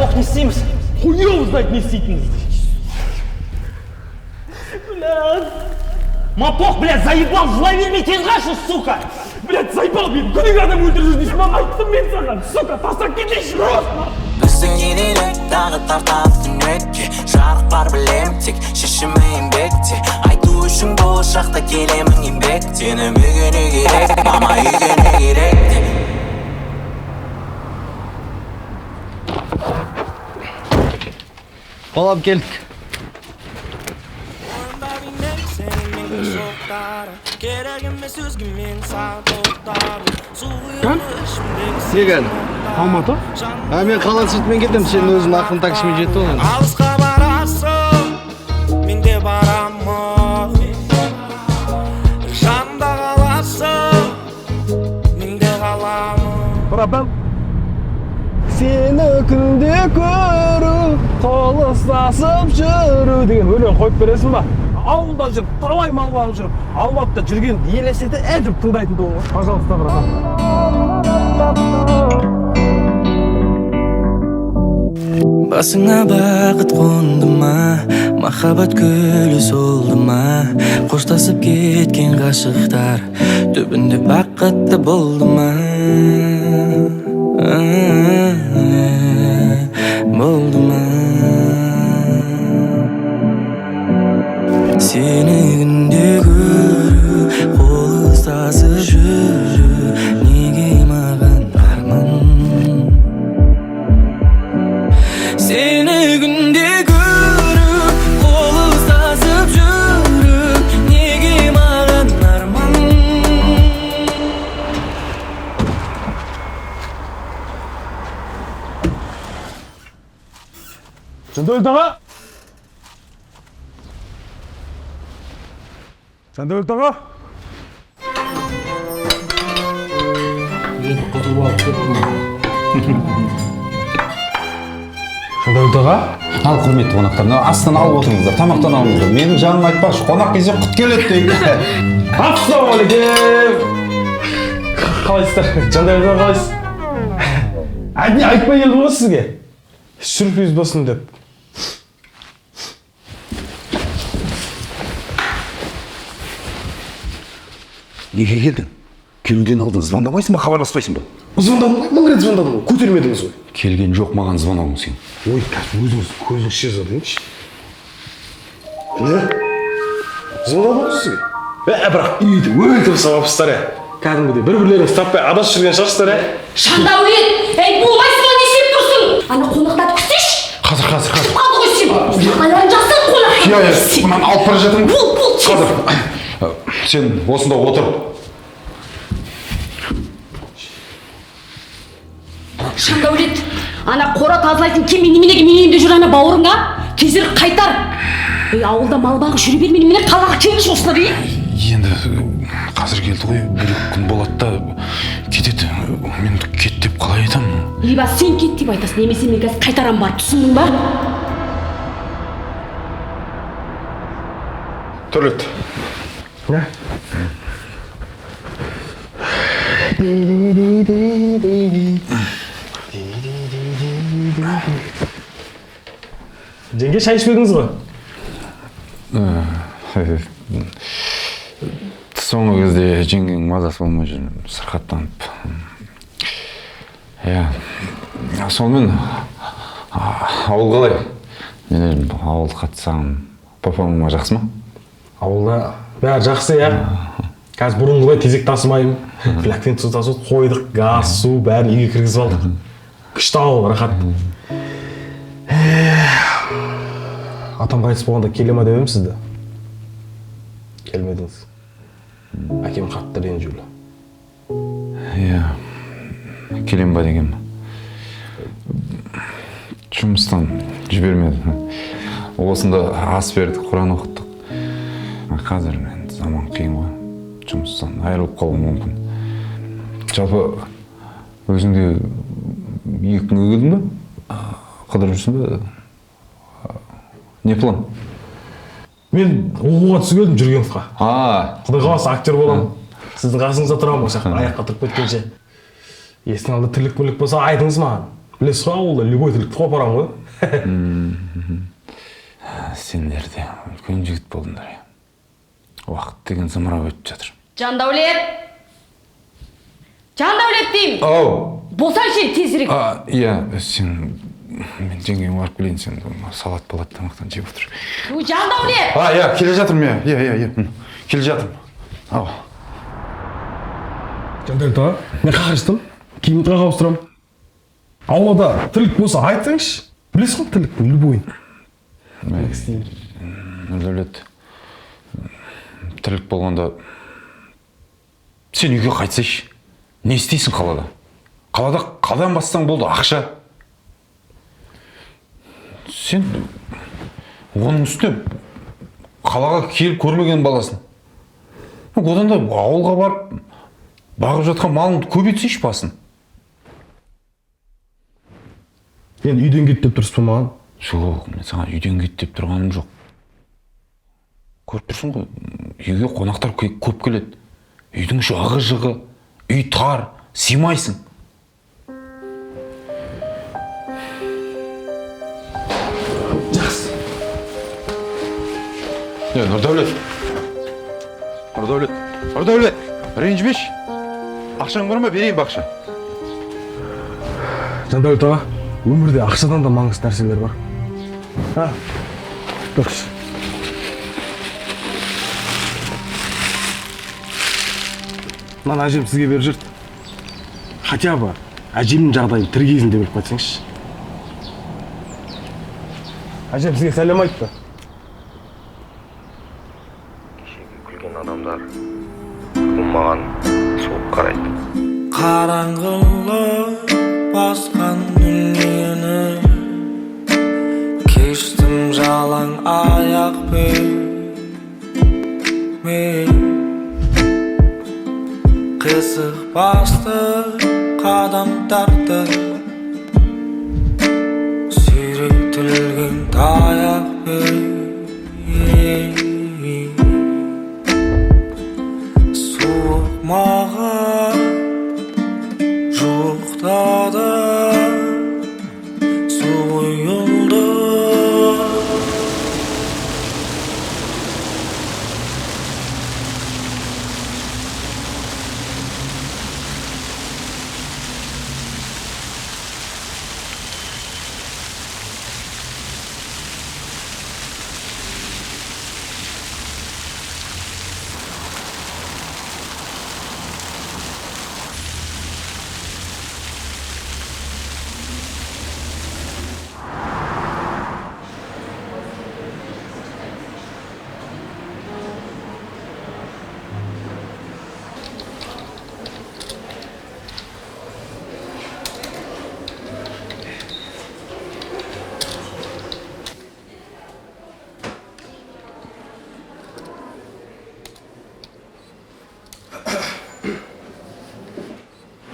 мапоқ не істейміз? Хуёво знать не істейтініңізді. Блядь. Мапоқ, блядь, заебал, жылай бермей тез қашы, сука! Блядь, заебал, мен күнің адам өлтіріп жүрдейсің, маған айттым мен саған, сука, тастап кетейші, просто! Біздің енелік тағы тартатын өтке Жарық бар білем тек, шешімі еңбекте Айту үшін болашақта келемін еңбек Сені үйгені керек, мама үйгені керек Балап келдік. Деген? Алматы? Мен қалан сыртымен кетем, сен өзің ақын таксимен жетті ғой. Алысқа барасың, мен де барамын Жанымда қаласың, мен де қаламын Барабам. Сені күнде көру, қол ұстасып жүру деген өлең қойып бересің ба? Ауылда жүріп, талай мал бағып жүріп, Алматыда жүрген елеседі әжіп тыңдайтын да ғой. Пожалуйста, братан. Басыңа бақыт қонды ма, махаббат гүлі солды ма Қоштасып кеткен ғашықтар, түбінде бақытты болды ма Болды ма Сені күнде көру, қол ұстасып жүру Неге маған арман Сені күнде көру, қол ұстасып жүру Неге маған арман Жандәулет аға? Жандәулет аға? Жандәулет аға? Ал құрметті қонақтар, астан алып отырыңыздар, тамақтан алыңыздар. Менің жаным айтпақшы, қонақ кезде құт келеді дейді. Ассалаумағалейкум. Қалайсыздар? Жандәулет аға қалайсыз? Әдіне айтпай келдім ғой сізге. Сюрприз болсын деп. Неге келдің? Келуден алдын звондамайсың ба, хабарласпайсың ба? Звондадым ғой, мың рет звондадым ғой, көтермедіңіз ғой. Келген жоқ маған звонауың сен. Ой, қазір өзіңіз көзіңіз шешіп жатырыңызшы. Не? Звондадым ғой сізге. Бірақ үйді өйтіп сабапсыздар, кәдімгідей бір-бірлеріңіз таппай адасып жүрген шығарсыздар, Жандәулет, болмайсың ба, не істеп тұрсың? Ана қонақтарды күтсейші. Қазір. Қалды ғой сен. Аяғын жақсы қонақ. Иә, мынаны алып бара жатырмын. Бол, Қазір. Сен осында отыр. Жандәулет, ана қора тазалайтын кем неменеге мен үйімде жүр ана бауырыңа? Тезірек қайтар. Ауылда мал бағып жүре бермей немене қалаға келіш осылар ей? Енді қазір келді ғой, бір-екі күн болады да кетеді. Мен кет деп қалай айтамын? Либо сен кет деп айтасың, немесе мен қазір қайтарам бар, түсіндің ба? Төрлет. Не? Жеңге шай ішпедіңіз ғой? Соңғы кезде жеңгең мазасы болмай жүр, сырқаттанып. Иә, сонымен ауыл қалай? Мен ауыл қатысам, папама жақсы ма? Ауылда бәрі жақсы, иә. Қазір бұрынғыдай тезек тасымаймын. Флякпен тұз тасып қойдық, газ, су бәрін үйге кіргізіп алдық. Күшті ауыл, рахат. Атам қайтыс болғанда келе ма деп едім сізді. Келмедіңіз. Әкем қатты ренжулі. Иә, келем ба деген. Жұмыстан жібермеді. Осында ас бердік, Құран оқыттық. Қазір заман қиын ғой. Жұмыстан айырылып қалуым мүмкін. Жалпы өзіңде екі күнге келдің бе? Қыдырып жүрсің бе? Не план? Мен оқуға түсіп едім Жүргеновқа. Құдай қаласа актер боламын. Сіздің қасыңызда тұрамын, осы жақта аяққа тұрып кеткенше. Есің алды тірлік мүлік болса айтыңыз маған. Білесіз ғой, ауылда любой тірлікті қойып барамын ғой. Сендер де үлкен жігіт болдыңдар. Уақыт деген зымырап өтіп жатыр. Жандәулет! Жандәулет деймін! Ау! Болсаңшы тезірек! Иә, мен жеңгеме барып келейін, сен салат болады тамақтан жеп отыр. Жандәулет! Иә, келе жатырмын, иә. Келе жатырмын. Ау. Жандәулет аға, мен қағырыстым, киімді қаға ауыстырамын. Аулада тірлік болса айтсаңшы, білесіз ғой тірліктің любойын. Нұрдәулет, тірлік болғанда сен үйге қайтсайшы. Не істейсің қалада? Қалада қалдан бассаң болды, ақша. Сен оның үстіне қалаға келіп көрмеген баласың. Одан да ауылға барып бағып жатқан малыңды көбейтсейші басын. Енді үйден кет деп тұрсыз ба маған? Жоқ, мен саған үйден кет деп тұрғаным жоқ. Көріп тұрсың ғой, үйге қонақтар көп келеді. Үйдің іші ығы-жығы, үй тар, сыймайсың. Жақсы. Нұрдәулет, ренжімеші. Ақшаң бар ма, берейін бақша. Жандәулет аға, өмірде ақшадан да маңызды нәрселер бар. Дұрыс. Мына әжем сізге беріп жүрді. Хотя бы әжемнің жағдайын тірі кезінде біліп қайтсаңызшы. Әжем сізге сәлем айтты. Кешегі күлген адамдар бүгін маған суық қарайды. Қараңғылық басқан дүниені кештім жалаң аяқпен мен қисық басты қадамдарды сүйретілген таяқпен суық маған жуықтады су құйылды.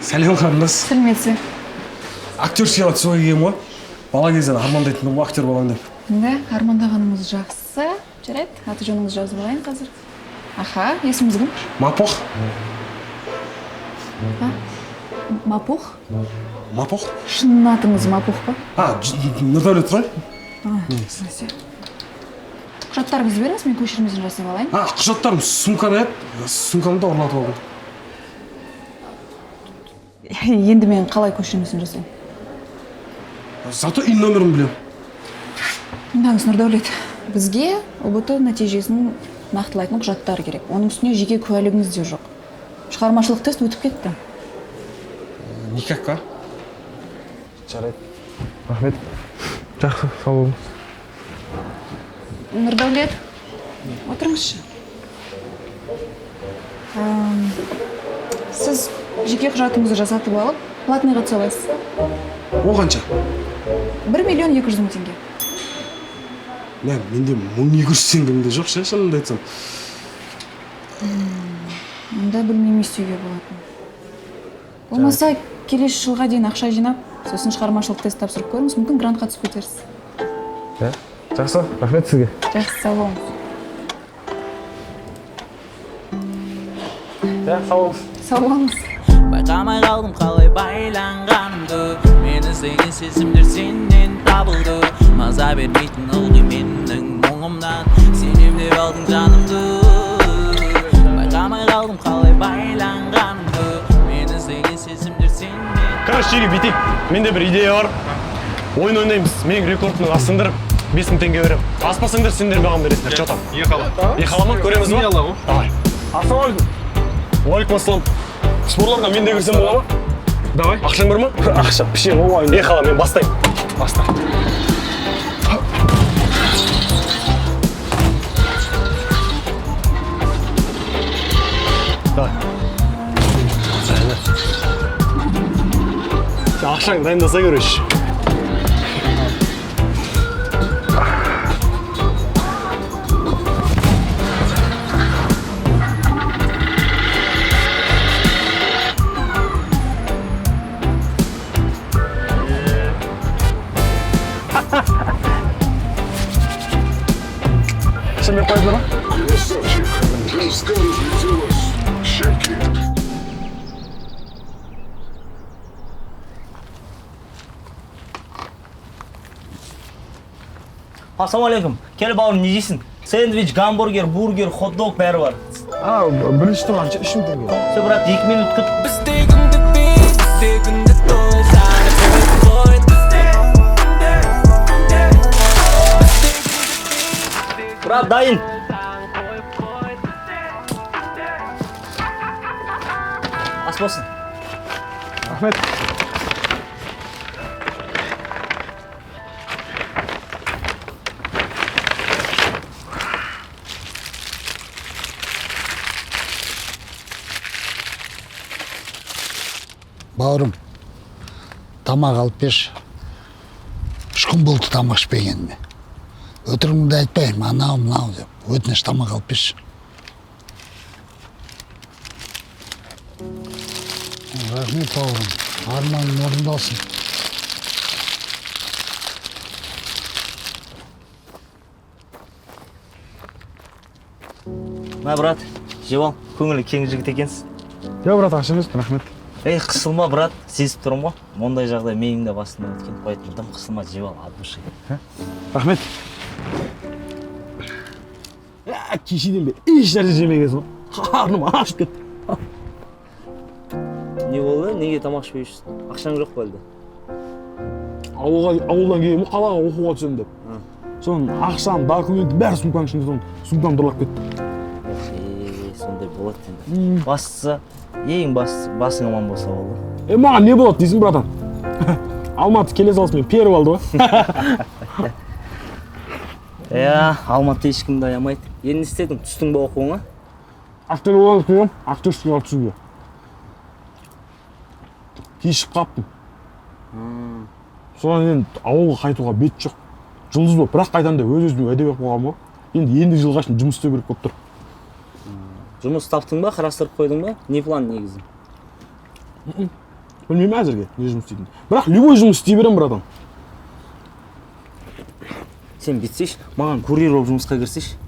Сәлем қарындас. Сәлеметсіз. Актер сыйға түсуге келгем ғой. Бала кезден армандайтынмын ғой актер боламын деп. Да, армандағаныңыз жақсы. Жарайды, аты жөніңізді жазып алайын қазір. Аха, есіміңіз кім? Мапох. Мапух? Мапох? Шын атыңыз Мапух па? Нұрдәулет ғой. Нәсе. Құжаттарыңызды беріңіз, мен көшірмесін жасап алайын. Құжаттарым сумкада еді. Сумкамды ұрлатып алдым. Енді мен қалай көшірмесін жасайын? Зато үй нөмірін білем. Тыңдаңыз, Нұрдәулет. Бізге ОБТ нәтижесін нақтылайтын құжаттар керек. Оның үстіне жеке куәлігіңіз де жоқ. Шығармашылық тест өтіп кетті. Никакқа. Жарайды. Рахмет. Жақсы, сау болыңыз. Нұрдәулет, отырыңызшы. Сіз жеке құжатыңызды жасатып алып, платныйға түсе аласыз. О қанша? 1,200,000 теңге. Менде 1200 теңгемде жоқ, шынымды айтсам. Онда білмеймін істеуге болатын. Болмаса, келесі жылға дейін ақша жинап, сосын шығармашылық тест тапсырып көріңіз, мүмкін грантқа түсіп кетерсіз. Жақсы, рахмет сізге. Жақсы, сау болыңыз. Сау болыңыз. Сау болыңыз. Байқамай қалдым қалай байланғанымды, мені isteyen sesimdir senden tabıldı. Maza vermeytin ılgı menning muğumdan. Senim dep aldın canımdı. Baygamay kaldım kalay baylanganımdı. Men isteyen sesimdir senden. Короче, Игорь, бүйтейік. Менде бір идея бар. Ойын ойнаймыз. Менің рекордымды асындырып, 5000 теңге беремін. Аспасаңдар сендер маған бересіңдер. Че там? Ехала ма? Көреміз ба? Давай. Ассалаумағалейкум. Уалейкум ассалам. Спорларға мен де кірсем бола ма? Давай. Ақшаң бар ма? Ақша, пішен болмайын. Ехала, мен бастаймын. Баста. Давай. Ақшаң дайындаса көрейші. Ақшаң беріп қойдыңдар ма? Ассалаумағалейкум. Кел бауырым, не жейсің? Сэндвич, гамбургер, бургер, хот-дог бәрі бар. Бірінші тұрған 3000 теңге. Все, брат, 2 минут күт. Бізде күнді бей, бізде күнді той, саны той, Брат, дайын. Ас болсын. Рахмет. Бауырым, тамақ алып берші. 3 күн болды тамақ ішпегеніме. Өтірігімді айтпаймын, анау мынау деп. Өтініш тамақ алып берші. Рахмет бауырым, арманым орындалсын. Мә, брат, жеп ал. Көңілі кең жігіт екенсіз. Я, брат, ақша емес, рахмет. Ей, қысылма, брат, сезіп тұрмын ғой. Ондай жағдай менің де басымда өткен. Поэтому дым қысылма, жеп ал, от души. Рахмет. Кешеден бері еш нәрсе жемегенсің ғой. Қарным ашып кетті. Не болды? Неге тамақ ішпей жүрсің? Ақшаң жоқ болды. Ауылдан кейін қалаға оқуға түсемін деп. Соның ақшам, документі бәрі сумканың ішінде, соның сумкам тұрлап кетті. Сондай болады енді. Бастысы, ең басың аман болса болды. Маған не болады дейсің, братан? Алматы келе салысымен періп алды ғой. Алматы ешкімді аямайды. Енді не істедің? Түстің ба оқуыңа? Актер болғанды қойғам, актерский алып түсуге. Кешіп қаптым. Содан енді ауылға қайтуға бет жоқ. Жұлдыз болып, бірақ қайтам деп өз-өзіме уәде беріп қойғам ғой. Енді жылға шейін жұмыс істеу керек болып тұр. Жұмыс таптың ба, қарастырып қойдың ба? Не план негізі? Білмеймін әзірге, не жұмыс істейтін. Бірақ любой жұмыс істей берем, братан. Сен бітсейші, маған курьер болып жұмысқа кірсейші.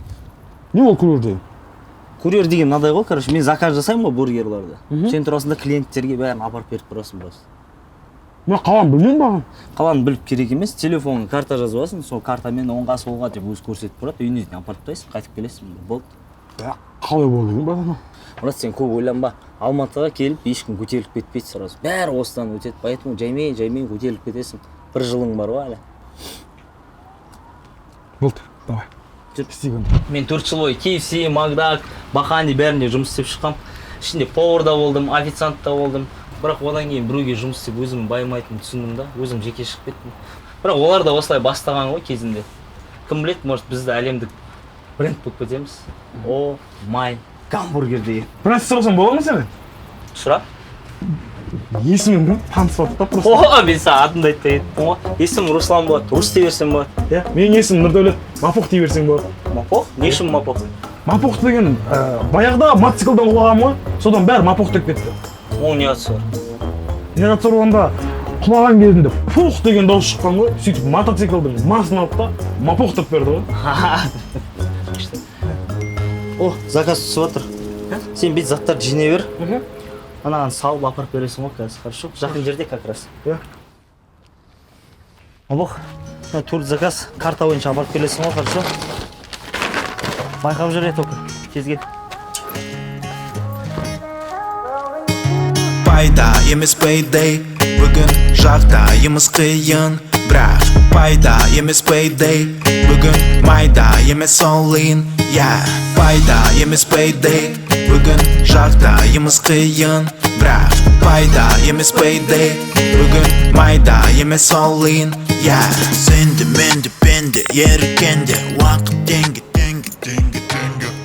Не ол курьер деген? Курьер деген мынадай ғой, короче, мен заказ жасаймын ғой бургерларды. Сен тұрасың да клиенттерге бәрін апарып беріп тұрасың просто. Мен қаланы білмеймін баған. Қаланы біліп керек емес, телефонға карта жазып аласың, сол картамен оңға солға деп өзі көрсетіп тұрады, үйіне дейін апарып тастайсың, қайтып келесің, болды. Қалай болды екен, братан? Брат, сен көп ойланба. Алматыға келіп, ешкім көтеріліп кетпейді сразу. Бәрі осыдан өтеді, поэтому жаймен көтеріліп кетесің. Bir жылың бар ғой әлі. Болды, давай. Істейгін. Мен 4 жыл бойы KFC, Макдак, Бахани бәрінде жұмыс істеп шыққам. Ішінде поварда болдым, официантта болдым. Бірақ одан кейін біреуге жұмыс істеп өзім байымайтынын түсіндім да, өзім жеке шығып кеттім. Бірақ олар да осылай бастаған ғой кезінде. Кім біледі, может бізді әлемдік бренд болып кетеміз. О, май, гамбургер деген. Біраз сұрасам бола ма сені? Сұра. Есімің кім? Таныс барды да просто. О, мен саған атымды айтпай кеттім ғой. Есімім Руслан болады, Рус дей берсем болады. Менің есімім Нұрдәулет, Мапоқ дей берсең болады. Мапоқ? Не үшін Мапоқ? Мапоқ деген баяғыда мотоциклдан құлағам ғой, содан бәрі Мапоқ деп кетті. Оның не атысы бар? Не атысы бар онда құлаған кезінде пух деген дауыс шыққан ғой, сөйтіп мотоциклдің масын алып та Мапоқ деп берді ғой. О, заказ түсіп отыр. Сен бет заттарды жинай бер. Анаған салып апарып бересің ғой қазір, хорошо? Жақын жерде как раз. Обох, тур заказ, карта бойынша апарып келесің ғой, хорошо? Байқап жүр только, тез кел. Пайда емес payday, бүгін жағдайымыз қиын, бірақ пайда емес payday, бүгін майда емес all in, yeah. Пайда емес payday, бүгін жағдайымыз қиын, бірақ пайда емес payday, бүгін майда емес all in, yeah. Сенде менде пенде ерікенде уақыт теңге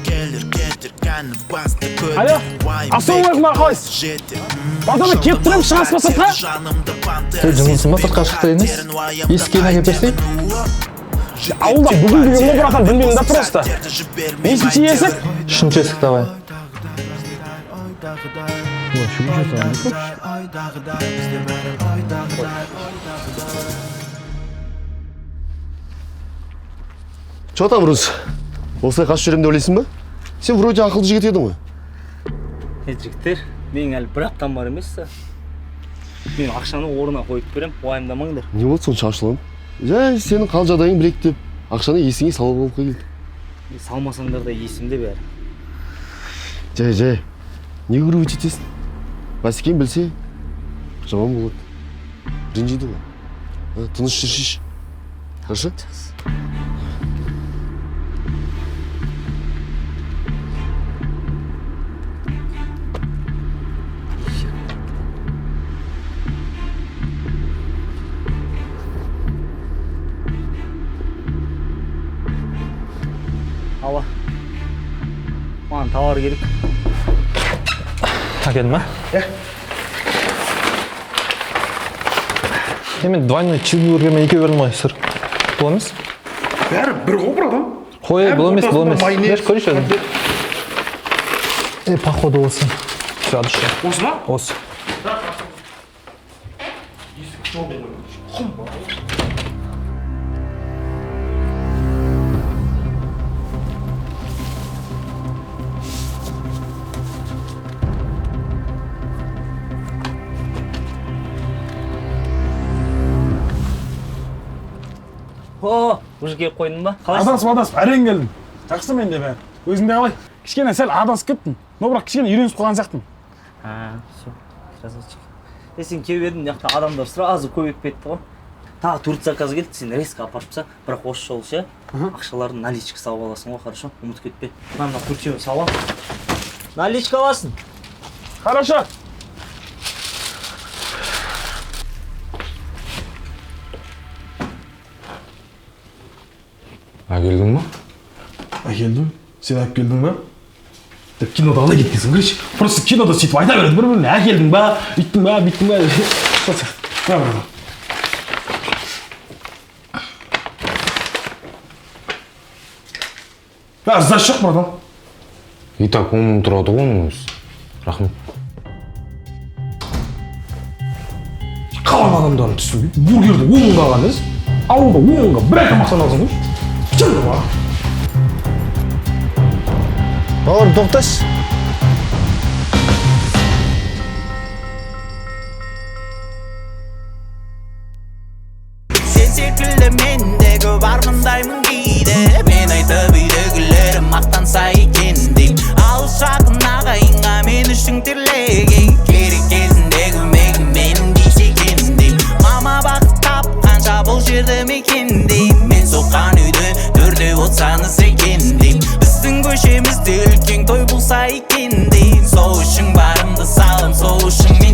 келер кетер қаны басты көтер. Алло, ассалаумағалейкум ағайс. Бадана кеп тұрам, шығасың ба сыртқа? Сен жұмысың ба сыртқа шықты емес? Есікке әкеп берсең? Ауылда бүгін деген ол бұрақтан білмеймін да просто. Нешінші есік? Үшінші есік давай. Чо там, Рус? Осылай қашып жүремін деп ойлайсың ба? Сен вроде ақылды жігіт едің ғой. Жігіттер, менің әлі бір аптам бар емес та. Мен ақшаны орнына қойып берем, уайымдамаңдар. Не болды сонша ашуланып? Жай сенің қал жағдайың білейік деп ақшаны есіңе салып алып келді. Салмасаңдар да есімде бәрі. Жай. Не көріп өтетесің? Басекең білсе, жаман болады. Ренжиді ғой. Тыныш жүршеш. Хорошо? Ала. Маған тауар керек. Әкелдің ба? Мен двойной чизбургер мен екеу бердім ғой, сыр. Бұл емес? Бәрі бір ғой, братан. Қой, бұл емес. Берші көрейші әдім. Походу осы. Все, адышы. Осы ма? Осы. Уже келіп қойдың ба? Адасып, әрең келдім. Жақсы менде бәрі. Өзіңде қалай? Кішкене сәл адасып кеттің. Но бірақ кішкене үйренісіп қалған сияқтың. Все, красавчик. Сен келіп едің, жақта адамдар сразу көбейіп кетті ғой. Тағы төрт заказ келді, сен резко апарыпса, бірақ осы жолы ше, ақшаларын наличка салып аласың ғой, хорошо? Ұмытып кетпе. Мына төртеуін салам. Наличка аласың. Хорошо. Әкелдің ба? Әкелдім. Сен әкеліп келдің ба? Деп кинода қалай кеткенсің, көрші. Просто кинода сөйтіп айта береді бір-біріне. Әкелдің ба, үйттің ба, бүйттің ба. Сдача жоқ, братан. И так оның тұрады ғой оның өзі. Рахмет. Қалан адамдарын түсінбейді. Бургерді 10-ға алған ез. Ауылда 10-ға бір айта мақтан алсың ғой. Чынды ба? Бауырым, тоқташ. Сен секілді мендегі бар мұндаймын дейді. Мен айтып үйдегілерім мақтанса екен дейм. Алыс жақын ағайынға мен үшін тірлеген. Керек кезінде көмегім менің дейсе екен дейм. Мама бақыт тапқанша бұл жерді мекендейм. Мен соққан үйді төрде болсаңыз екен дейм. Біздің көшемізде үлкен той болса екен дейм. Сол үшін барымды салым, сол үшін мен